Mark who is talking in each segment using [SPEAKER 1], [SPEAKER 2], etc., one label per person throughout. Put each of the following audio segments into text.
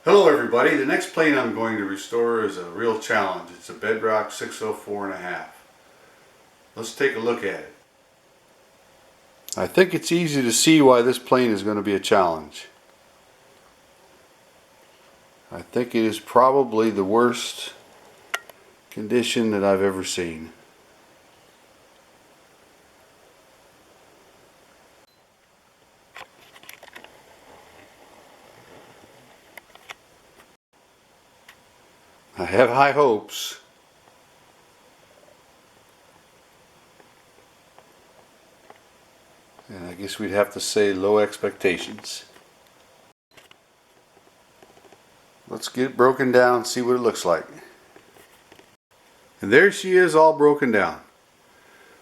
[SPEAKER 1] Hello everybody, the next plane I'm going to restore is a real challenge. It's a Bedrock 604.5. Let's take a look at it. I think it's easy to see why this plane is going to be a challenge. I think it is probably the worst condition that I've ever seen. I have high hopes. And I guess we'd have to say low expectations. Let's get it broken down and see what it looks like. And there she is, all broken down.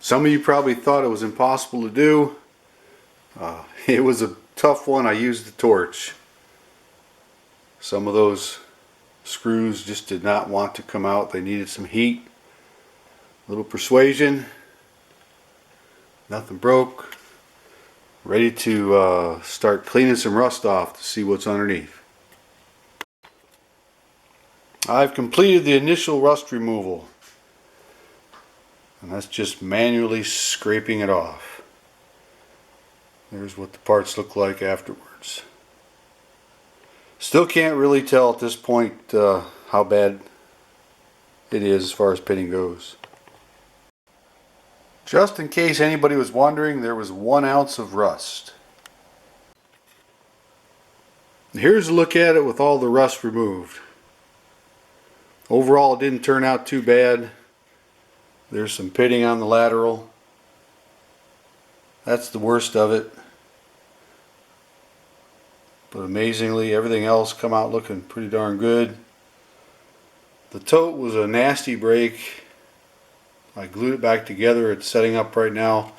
[SPEAKER 1] Some of you probably thought it was impossible to do. It was a tough one. I used the torch. Some of those screws just did not want to come out. They needed some heat, a little persuasion. Nothing broke. Ready to start cleaning some rust off to see what's underneath. I've completed the initial rust removal, and that's just manually scraping it off. There's what the parts look like afterwards. Still can't really tell at this point how bad it is as far as pitting goes. Just in case anybody was wondering, there was 1 ounce of rust. Here's a look at it with all the rust removed. Overall, it didn't turn out too bad. There's some pitting on the lateral. That's the worst of it. But amazingly, everything else come out looking pretty darn good. The tote was a nasty break. I glued it back together. It's setting up right now.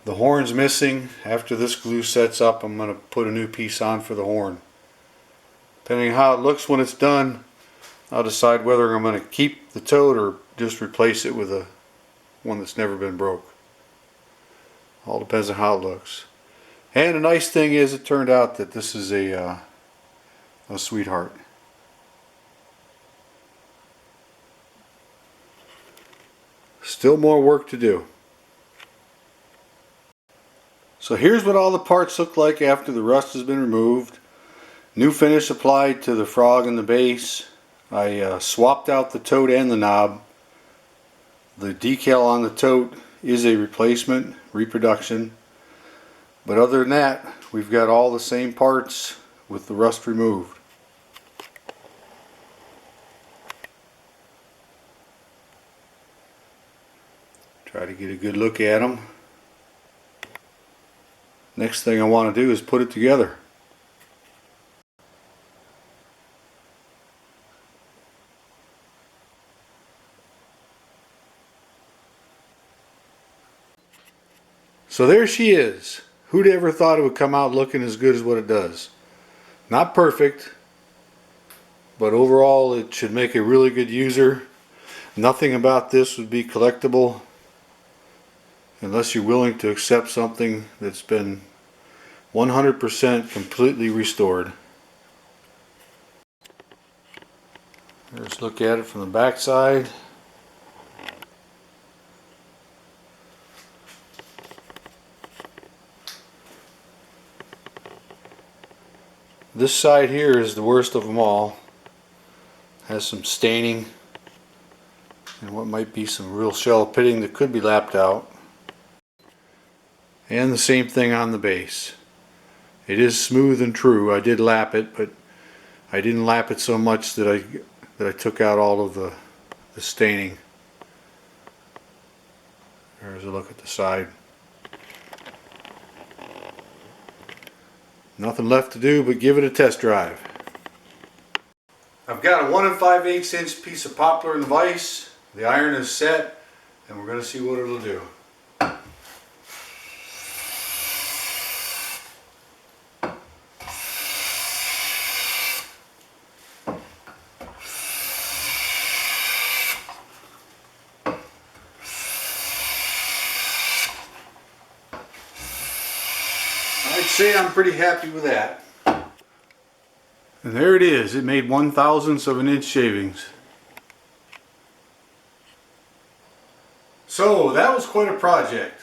[SPEAKER 1] The horn's missing. After this glue sets up, I'm going to put a new piece on for the horn. Depending on how it looks when it's done, I'll decide whether I'm going to keep the tote or just replace it with one that's never been broke. All depends on how it looks. And the nice thing is, it turned out that this is a sweetheart. Still more work to do. So here's what all the parts look like after the rust has been removed. New finish applied to the frog and the base. I swapped out the tote and the knob. The decal on the tote is a replacement, reproduction. But other than that, we've got all the same parts with the rust removed. Try to get a good look at them. Next thing I want to do is put it together. So there she is. Who'd ever thought it would come out looking as good as what it does? Not perfect, but overall it should make a really good user. Nothing about this would be collectible unless you're willing to accept something that's been 100% completely restored. Let's look at it from the back side. This side here is the worst of them all. Has some staining and what might be some real shell pitting that could be lapped out. And the same thing on the base. It is smooth and true. I did lap it, but I didn't lap it so much that I took out all of the staining. There's a look at the side. Nothing left to do but give it a test drive. I've got a 1 5/8 inch piece of poplar and vise. The iron is set, and we're going to see what it'll do. I'd say I'm pretty happy with that. And there it is. It made 1/1000th of an inch shavings. So that was quite a project.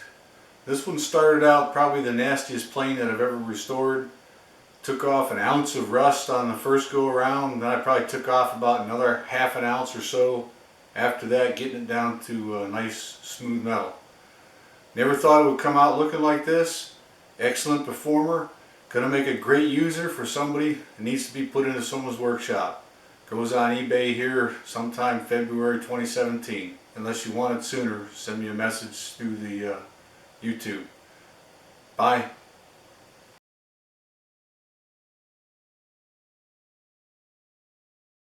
[SPEAKER 1] This one started out probably the nastiest plane that I've ever restored. Took off an ounce of rust on the first go around, then I probably took off about another ½ an ounce or so after that, getting it down to a nice smooth metal. Never thought it would come out looking like this. Excellent performer. Gonna make a great user for somebody that needs to be put into someone's workshop. Goes on eBay here sometime February 2017. Unless you want it sooner, send me a message through the YouTube. Bye.